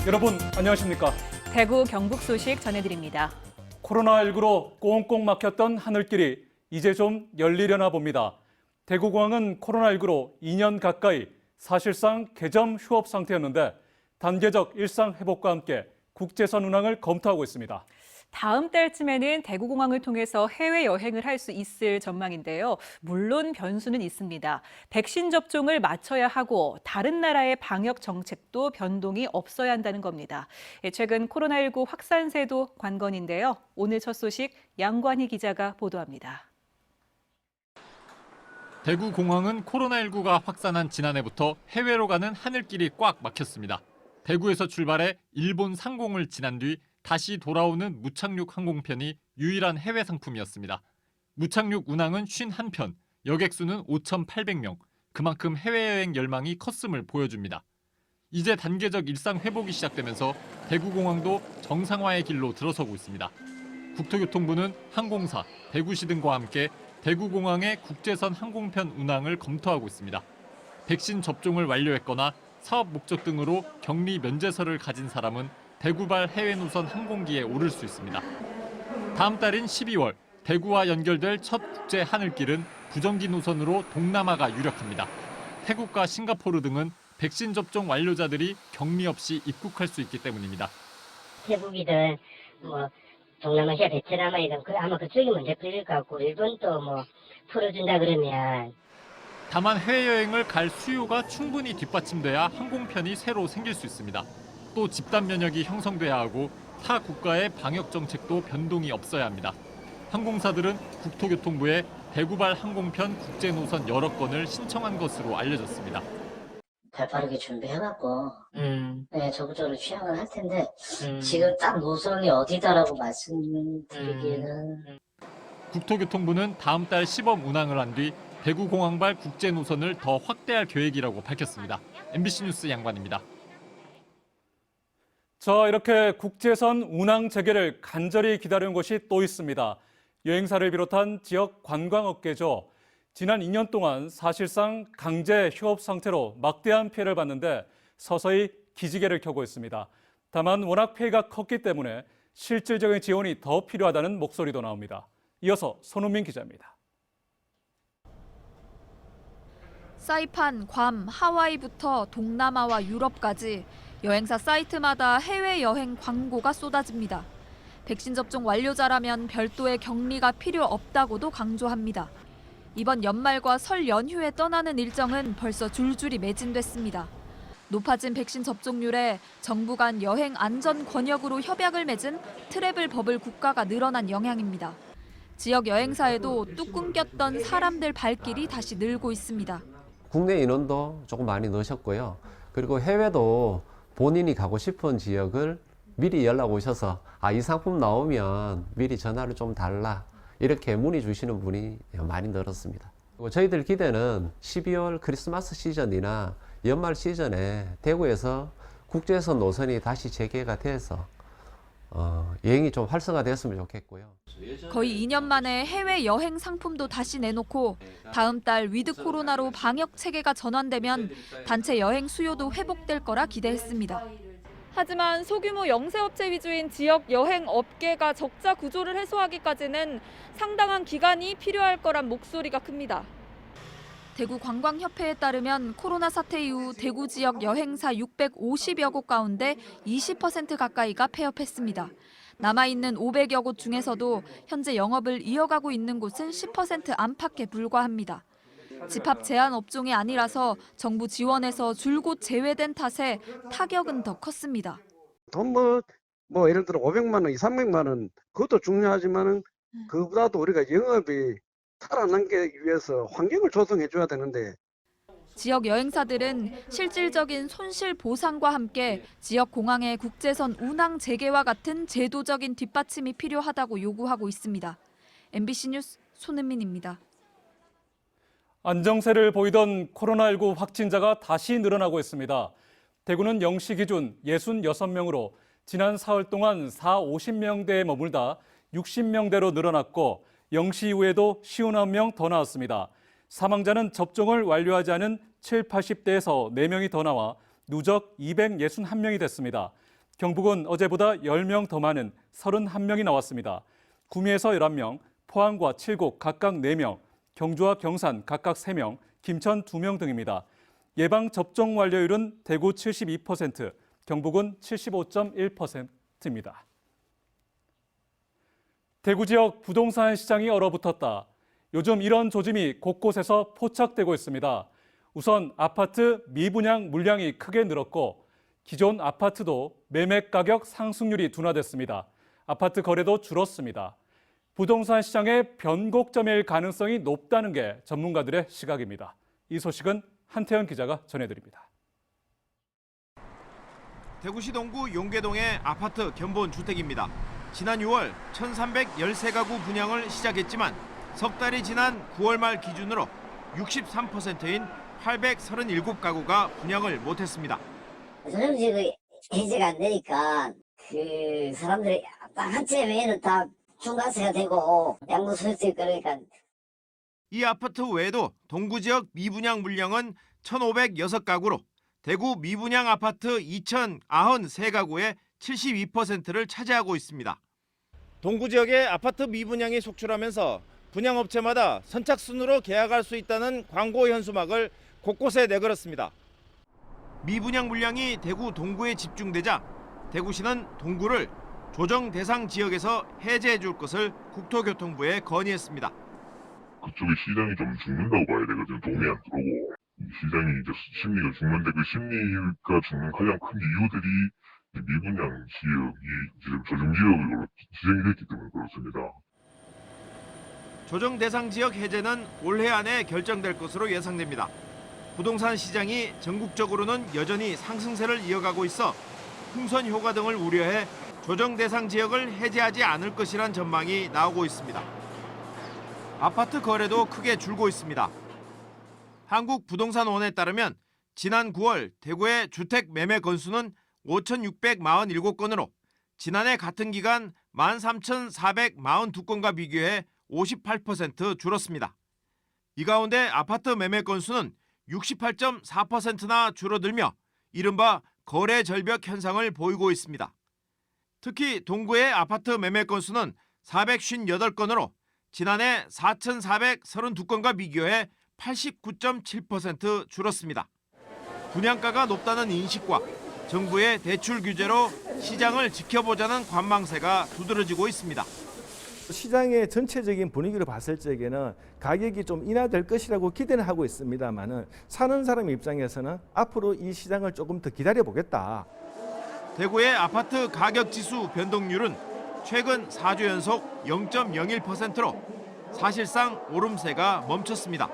여러분 안녕하십니까? 대구 경북 소식 전해드립니다. 코로나19로 꽁꽁 막혔던 하늘길이 이제 좀 열리려나 봅니다. 대구공항은 코로나19로 2년 가까이 사실상 개점 휴업 상태였는데 단계적 일상 회복과 함께 국제선 운항을 검토하고 있습니다. 다음 달쯤에는 대구공항을 통해서 해외여행을 할 수 있을 전망인데요. 물론 변수는 있습니다. 백신 접종을 마쳐야 하고 다른 나라의 방역 정책도 변동이 없어야 한다는 겁니다. 최근 코로나19 확산세도 관건인데요. 오늘 첫 소식 양관희 기자가 보도합니다. 대구공항은 코로나19가 확산한 지난해부터 해외로 가는 하늘길이 꽉 막혔습니다. 대구에서 출발해 일본 상공을 지난 뒤 다시 돌아오는 무착륙 항공편이 유일한 해외 상품이었습니다. 무착륙 운항은 51편, 여객 수는 5,800명, 그만큼 해외여행 열망이 컸음을 보여줍니다. 이제 단계적 일상 회복이 시작되면서 대구공항도 정상화의 길로 들어서고 있습니다. 국토교통부는 항공사, 대구시 등과 함께 대구공항의 국제선 항공편 운항을 검토하고 있습니다. 백신 접종을 완료했거나 사업 목적 등으로 격리 면제서를 가진 사람은 대구발 해외 노선 항공기에 오를 수 있습니다. 다음 달인 12월 대구와 연결될 첫 국제 하늘길은 부정기 노선으로 동남아가 유력합니다. 태국과 싱가포르 등은 백신 접종 완료자들이 격리 없이 입국할 수 있기 때문입니다. 태국이든 동남아시아 베트남이든 아마 그쪽이 먼저 풀릴 것 같고 일본도 풀어준다 그러면. 다만 해외여행을 갈 수요가 충분히 뒷받침돼야 항공편이 새로 생길 수 있습니다. 또 집단 면역이 형성돼야 하고 타 국가의 방역 정책도 변동이 없어야 합니다. 항공사들은 국토교통부에 대구발 항공편 국제 노선 여러 건을 신청한 것으로 알려졌습니다. 발빠르게 준비해갖고 네, 적극적으로 취항을 할 텐데 지금 딱 노선이 어디다라고 말씀드리기에는 국토교통부는 다음 달 시범 운항을 한 뒤 대구공항발 국제 노선을 더 확대할 계획이라고 밝혔습니다. MBC 뉴스 양관입니다. 자, 이렇게 국제선 운항 재개를 간절히 기다리는 곳이 또 있습니다. 여행사를 비롯한 지역 관광업계죠. 지난 2년 동안 사실상 강제 휴업 상태로 막대한 피해를 봤는데 서서히 기지개를 켜고 있습니다. 다만 워낙 피해가 컸기 때문에 실질적인 지원이 더 필요하다는 목소리도 나옵니다. 이어서 손흥민 기자입니다. 사이판, 괌, 하와이부터 동남아와 유럽까지 여행사 사이트마다 해외여행 광고가 쏟아집니다. 백신 접종 완료자라면 별도의 격리가 필요 없다고도 강조합니다. 이번 연말과 설 연휴에 떠나는 일정은 벌써 줄줄이 매진됐습니다. 높아진 백신 접종률에 정부 간 여행 안전 권역으로 협약을 맺은 트래블 버블 국가가 늘어난 영향입니다. 지역 여행사에도 뚝 끊겼던 사람들 발길이 다시 늘고 있습니다. 국내 인원도 조금 많이 넣으셨고요. 그리고 해외도 본인이 가고 싶은 지역을 미리 연락 오셔서 이 상품 나오면 미리 전화를 좀 달라 이렇게 문의 주시는 분이 많이 늘었습니다. 그리고 저희들 기대는 12월 크리스마스 시즌이나 연말 시즌에 대구에서 국제선 노선이 다시 재개가 돼서 여행이 좀 활성화됐으면 좋겠고요. 거의 2년 만에 해외여행 상품도 다시 내놓고 다음 달 위드 코로나로 방역 체계가 전환되면 단체 여행 수요도 회복될 거라 기대했습니다. 하지만 소규모 영세업체 위주인 지역 여행 업계가 적자 구조를 해소하기까지는 상당한 기간이 필요할 거란 목소리가 큽니다. 대구관광협회에 따르면 코로나 사태 이후 대구 지역 여행사 650여 곳 가운데 20% 가까이가 폐업했습니다. 남아있는 500여 곳 중에서도 현재 영업을 이어가고 있는 곳은 10% 안팎에 불과합니다. 집합 제한 업종이 아니라서 정부 지원에서 줄곧 제외된 탓에 타격은 더 컸습니다. 돈 예를 들어 500만 원, 300만 원 그것도 중요하지만은 그보다도 우리가 영업이 살아남기 위해서 환경을 조성해 줘야 되는데 지역 여행사들은 실질적인 손실 보상과 함께 지역 공항의 국제선 운항 재개와 같은 제도적인 뒷받침이 필요하다고 요구하고 있습니다. MBC 뉴스 손은민입니다. 안정세를 보이던 코로나19 확진자가 다시 늘어나고 있습니다. 대구는 0시 기준 66명으로 지난 사흘 동안 50명대에 머물다 60명대로 늘어났고 0시 이후에도 51명 더 나왔습니다. 사망자는 접종을 완료하지 않은 70, 80대에서 4명이 더 나와 누적 261명이 됐습니다. 경북은 어제보다 10명 더 많은 31명이 나왔습니다. 구미에서 11명, 포항과 칠곡 각각 4명, 경주와 경산 각각 3명, 김천 2명 등입니다. 예방접종 완료율은 대구 72%, 경북은 75.1%입니다. 대구 지역 부동산 시장이 얼어붙었다. 요즘 이런 조짐이 곳곳에서 포착되고 있습니다. 우선 아파트 미분양 물량이 크게 늘었고 기존 아파트도 매매 가격 상승률이 둔화됐습니다. 아파트 거래도 줄었습니다. 부동산 시장의 변곡점일 가능성이 높다는 게 전문가들의 시각입니다. 이 소식은 한태현 기자가 전해드립니다. 대구시 동구 용계동의 아파트 견본 주택입니다. 지난 6월 1,313가구 분양을 시작했지만 석 달이 지난 9월 말 기준으로 63%인 837가구가 분양을 못했습니다. 전용지역이 해제가 안 되니까 그 사람들이 딱 한 채 외에는 다 중과세가 되고 양도소득세 그러니까. 이 아파트 외에도 동구 지역 미분양 물량은 1,506가구로 대구 미분양 아파트 2,093가구의 72%를 차지하고 있습니다. 동구 지역의 아파트 미분양이 속출하면서 분양업체마다 선착순으로 계약할 수 있다는 광고 현수막을 곳곳에 내걸었습니다. 미분양 물량이 대구 동구에 집중되자 대구시는 동구를 조정 대상 지역에서 해제해 줄 것을 국토교통부에 건의했습니다. 그쪽에 시장이 좀 죽는다고 봐야 되거든요. 돈이 안 들어오고. 시장이 이제 심리가 죽는데 그 심리가 죽는 가장 큰 이유들이 미분양 지역이 지금 조정지역으로 지정이 됐기 때문에 그렇습니다. 조정 대상 지역 해제는 올해 안에 결정될 것으로 예상됩니다. 부동산 시장이 전국적으로는 여전히 상승세를 이어가고 있어 풍선 효과 등을 우려해 조정 대상 지역을 해제하지 않을 것이란 전망이 나오고 있습니다. 아파트 거래도 크게 줄고 있습니다. 한국부동산원에 따르면 지난 9월 대구의 주택 매매 건수는 5,647건으로 지난해 같은 기간 13,442건과 비교해 58% 줄었습니다. 이 가운데 아파트 매매 건수는 68.4%나 줄어들며 이른바 거래 절벽 현상을 보이고 있습니다. 특히 동구의 아파트 매매 건수는 458건으로 지난해 4,432건과 비교해 89.7% 줄었습니다. 분양가가 높다는 인식과 정부의 대출 규제로 시장을 지켜보자는 관망세가 두드러지고 있습니다. 시장의 전체적인 분위기를 봤을 적에는 가격이 좀 인하될 것이라고 기대는 하고 있습니다만은 사는 사람 입장에서는 앞으로 이 시장을 조금 더 기다려보겠다. 대구의 아파트 가격 지수 변동률은 최근 4주 연속 0.01%로 사실상 오름세가 멈췄습니다.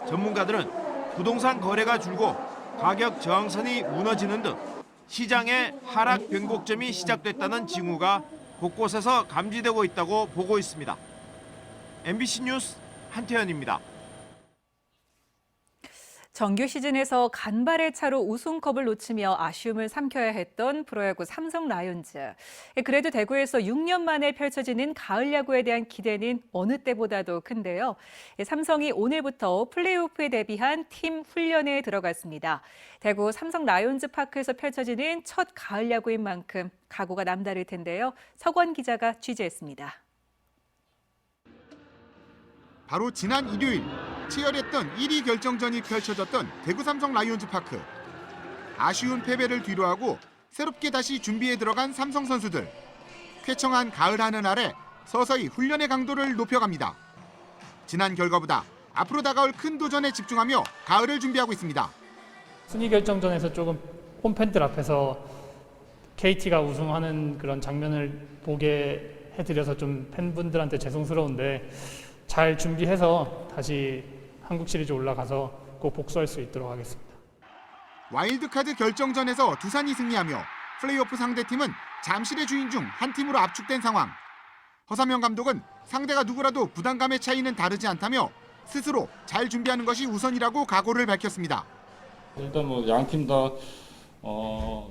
전문가들은 부동산 거래가 줄고 가격 저항선이 무너지는 등 시장의 하락 변곡점이 시작됐다는 징후가 곳곳에서 감지되고 있다고 보고 있습니다. MBC 뉴스 한태현입니다. 정규 시즌에서 간발의 차로 우승컵을 놓치며 아쉬움을 삼켜야 했던 프로야구 삼성 라이온즈. 그래도 대구에서 6년 만에 펼쳐지는 가을 야구에 대한 기대는 어느 때보다도 큰데요. 삼성이 오늘부터 플레이오프에 대비한 팀 훈련에 들어갔습니다. 대구 삼성 라이온즈 파크에서 펼쳐지는 첫 가을 야구인 만큼 각오가 남다를 텐데요. 석원 기자가 취재했습니다. 바로 지난 일요일 치열했던 1위 결정전이 펼쳐졌던 대구 삼성 라이온즈 파크. 아쉬운 패배를 뒤로하고 새롭게 다시 준비에 들어간 삼성 선수들. 쾌청한 가을 하늘 아래 서서히 훈련의 강도를 높여갑니다. 지난 결과보다 앞으로 다가올 큰 도전에 집중하며 가을을 준비하고 있습니다. 순위 결정전에서 조금 홈팬들 앞에서 KT가 우승하는 그런 장면을 보게 해드려서 좀 팬분들한테 죄송스러운데 잘 준비해서 다시 한국 시리즈 올라가서 꼭 복수할 수 있도록 하겠습니다. 와일드카드 결정전에서 두산이 승리하며 플레이오프 상대팀은 잠실의 주인 중 한 팀으로 압축된 상황. 허삼영 감독은 상대가 누구라도 부담감의 차이는 다르지 않다며 스스로 잘 준비하는 것이 우선이라고 각오를 밝혔습니다. 일단 양 팀 다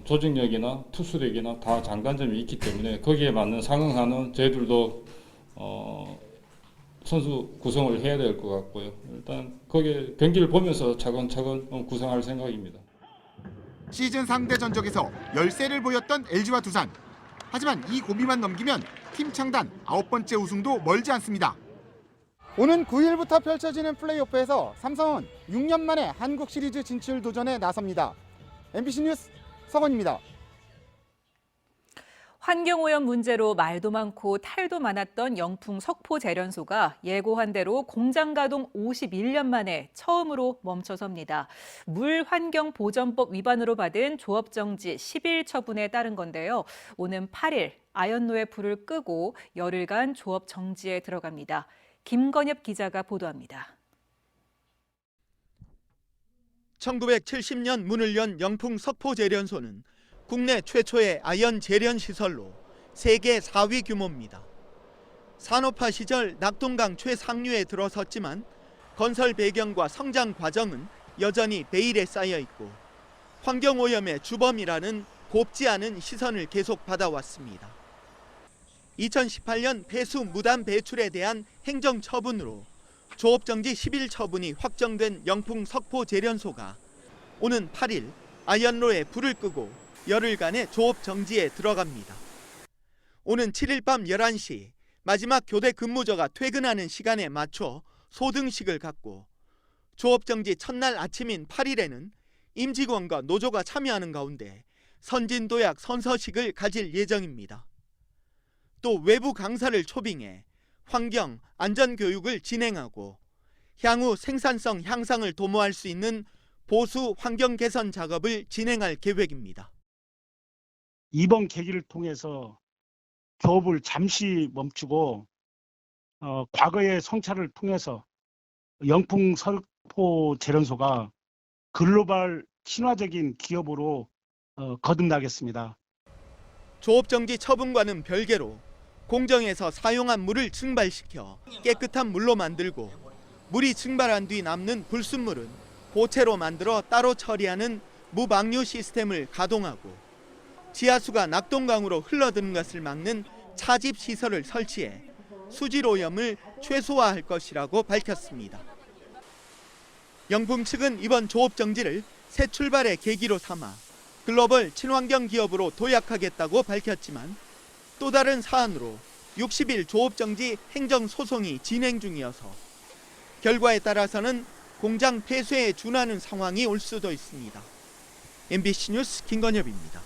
조직력이나 투수력이나 다 장단점이 있기 때문에 거기에 맞는 상응하는 저희들도 선수 구성을 해야 될 것 같고요. 일단 거기에 경기를 보면서 차근차근 구성할 생각입니다. 시즌 상대 전적에서 열세를 보였던 LG와 두산. 하지만 이 고비만 넘기면 팀 창단 9번째 우승도 멀지 않습니다. 오는 9일부터 펼쳐지는 플레이오프에서 삼성은 6년 만에 한국 시리즈 진출 도전에 나섭니다. MBC 뉴스 서건입니다. 환경오염 문제로 말도 많고 탈도 많았던 영풍 석포 재련소가 예고한 대로 공장 가동 51년 만에 처음으로 멈춰섭니다. 물환경보전법 위반으로 받은 조업정지 10일 처분에 따른 건데요. 오는 8일 아연로의 불을 끄고 열흘간 조업 정지에 들어갑니다. 김건엽 기자가 보도합니다. 1970년 문을 연 영풍 석포 재련소는 국내 최초의 아연 재련 시설로 세계 4위 규모입니다. 산업화 시절 낙동강 최상류에 들어섰지만 건설 배경과 성장 과정은 여전히 베일에 쌓여 있고 환경오염의 주범이라는 곱지 않은 시선을 계속 받아왔습니다. 2018년 폐수 무단 배출에 대한 행정처분으로 조업정지 10일 처분이 확정된 영풍 석포 재련소가 오는 8일 아연로에 불을 끄고 열흘간의 조업 정지에 들어갑니다. 오는 7일 밤 11시 마지막 교대 근무자가 퇴근하는 시간에 맞춰 소등식을 갖고 조업 정지 첫날 아침인 8일에는 임직원과 노조가 참여하는 가운데 선진도약 선서식을 가질 예정입니다. 또 외부 강사를 초빙해 환경, 안전 교육을 진행하고 향후 생산성 향상을 도모할 수 있는 보수 환경 개선 작업을 진행할 계획입니다. 이번 계기를 통해서 교업을 잠시 멈추고 과거의 성찰을 통해서 영풍 석포 재련소가 글로벌 친화적인 기업으로 거듭나겠습니다. 조업정지 처분과는 별개로 공정에서 사용한 물을 증발시켜 깨끗한 물로 만들고 물이 증발한 뒤 남는 불순물은 고체로 만들어 따로 처리하는 무방류 시스템을 가동하고 지하수가 낙동강으로 흘러드는 것을 막는 차집 시설을 설치해 수질 오염을 최소화할 것이라고 밝혔습니다. 영풍 측은 이번 조업 정지를 새 출발의 계기로 삼아 글로벌 친환경 기업으로 도약하겠다고 밝혔지만 또 다른 사안으로 60일 조업 정지 행정 소송이 진행 중이어서 결과에 따라서는 공장 폐쇄에 준하는 상황이 올 수도 있습니다. MBC 뉴스 김건엽입니다.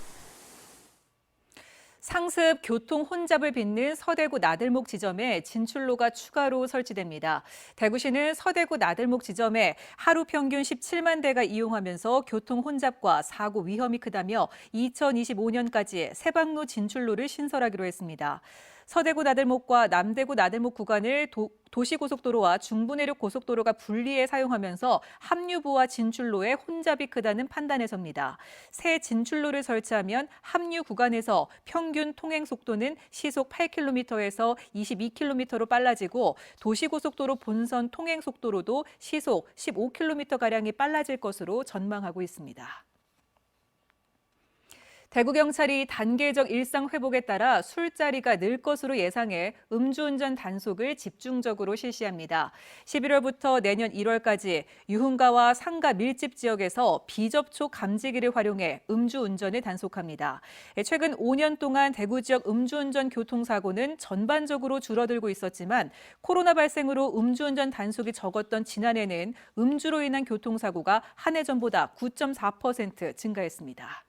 상습 교통 혼잡을 빚는 서대구 나들목 지점에 진출로가 추가로 설치됩니다. 대구시는 서대구 나들목 지점에 하루 평균 17만 대가 이용하면서 교통 혼잡과 사고 위험이 크다며 2025년까지 세방로 진출로를 신설하기로 했습니다. 서대구 나들목과 남대구 나들목 구간을 도시고속도로와 중부내륙 고속도로가 분리해 사용하면서 합류부와 진출로의 혼잡이 크다는 판단에서입니다. 새 진출로를 설치하면 합류 구간에서 평균 통행 속도는 시속 8km에서 22km로 빨라지고 도시고속도로 본선 통행 속도로도 시속 15km가량이 빨라질 것으로 전망하고 있습니다. 대구경찰이 단계적 일상 회복에 따라 술자리가 늘 것으로 예상해 음주운전 단속을 집중적으로 실시합니다. 11월부터 내년 1월까지 유흥가와 상가 밀집 지역에서 비접촉 감지기를 활용해 음주운전을 단속합니다. 최근 5년 동안 대구 지역 음주운전 교통사고는 전반적으로 줄어들고 있었지만 코로나 발생으로 음주운전 단속이 적었던 지난해는 음주로 인한 교통사고가 한 해 전보다 9.4% 증가했습니다.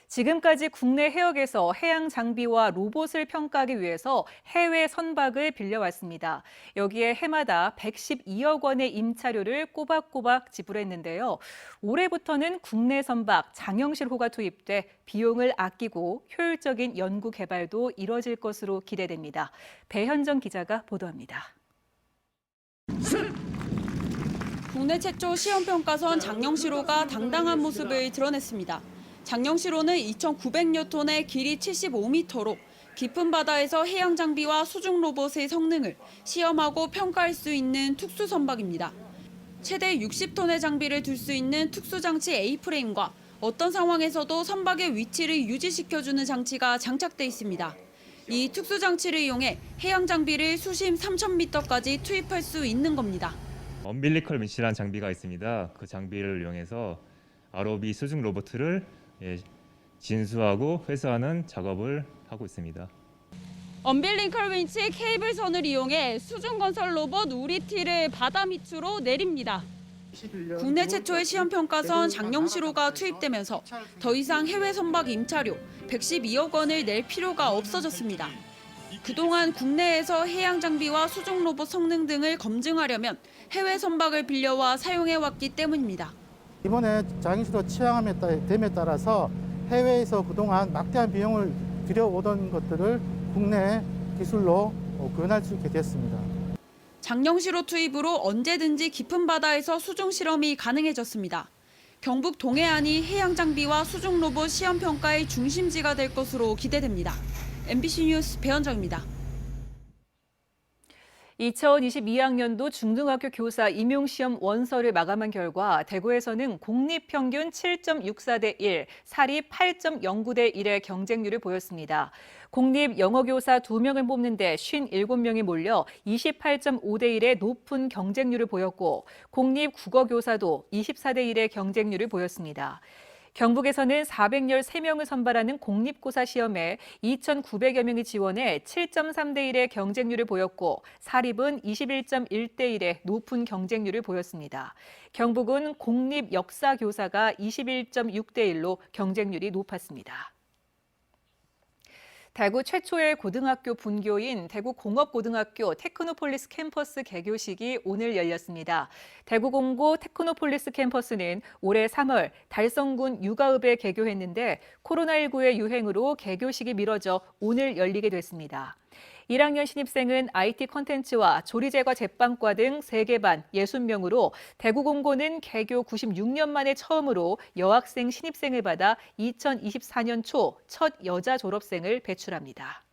지금까지 국내 해역에서 해양 장비와 로봇을 평가하기 위해서 해외 선박을 빌려왔습니다. 여기에 해마다 112억 원의 임차료를 꼬박꼬박 지불했는데요. 올해부터는 국내 선박 장영실호가 투입돼 비용을 아끼고 효율적인 연구 개발도 이뤄질 것으로 기대됩니다. 배현정 기자가 보도합니다. 국내 최초 시험평가선 장영실호가 당당한 모습을 드러냈습니다. 장영실호는 2,900여 톤의 길이 75m로 깊은 바다에서 해양 장비와 수중 로봇의 성능을 시험하고 평가할 수 있는 특수 선박입니다. 최대 60톤의 장비를 둘 수 있는 특수장치 A프레임과 어떤 상황에서도 선박의 위치를 유지시켜주는 장치가 장착돼 있습니다. 이 특수장치를 이용해 해양 장비를 수심 3,000m까지 투입할 수 있는 겁니다. 엄빌리컬 미시라는 장비가 있습니다. 그 장비를 이용해서 ROV 수중 로봇을 진수하고 회수하는 작업을 하고 있습니다. 언빌링컬 윈치 케이블선을 이용해 수중 건설 로봇 우리티를 바다 밑으로 내립니다. 국내 최초의 시험평가선 장령시로가 투입되면서 더 이상 해외 선박 임차료 112억 원을 낼 필요가 없어졌습니다. 그동안 국내에서 해양 장비와 수중 로봇 성능 등을 검증하려면 해외 선박을 빌려와 사용해왔기 때문입니다. 이번에 장령시로 취항함에 됨에 따라서 해외에서 그동안 막대한 비용을 들여오던 것들을 국내 기술로 구현할 수 있게 됐습니다. 장령시로 투입으로 언제든지 깊은 바다에서 수중 실험이 가능해졌습니다. 경북 동해안이 해양 장비와 수중 로봇 시험 평가의 중심지가 될 것으로 기대됩니다. MBC 뉴스 배현정입니다. 2022학년도 중등학교 교사 임용시험 원서를 마감한 결과 대구에서는 공립 평균 7.64대 1, 사립 8.09대 1의 경쟁률을 보였습니다. 공립 영어교사 2명을 뽑는데 57명이 몰려 28.5대 1의 높은 경쟁률을 보였고 공립 국어교사도 24대 1의 경쟁률을 보였습니다. 경북에서는 413명을 선발하는 공립고사 시험에 2,900여 명이 지원해 7.3대 1의 경쟁률을 보였고 사립은 21.1대 1의 높은 경쟁률을 보였습니다. 경북은 공립 역사교사가 21.6대 1로 경쟁률이 높았습니다. 대구 최초의 고등학교 분교인 대구공업고등학교 테크노폴리스 캠퍼스 개교식이 오늘 열렸습니다. 대구공고 테크노폴리스 캠퍼스는 올해 3월 달성군 육아읍에 개교했는데 코로나19의 유행으로 개교식이 미뤄져 오늘 열리게 됐습니다. 1학년 신입생은 IT 콘텐츠와 조리제과 제빵과 등 3개 반 60명으로 대구공고는 개교 96년 만에 처음으로 여학생 신입생을 받아 2024년 초 첫 여자 졸업생을 배출합니다.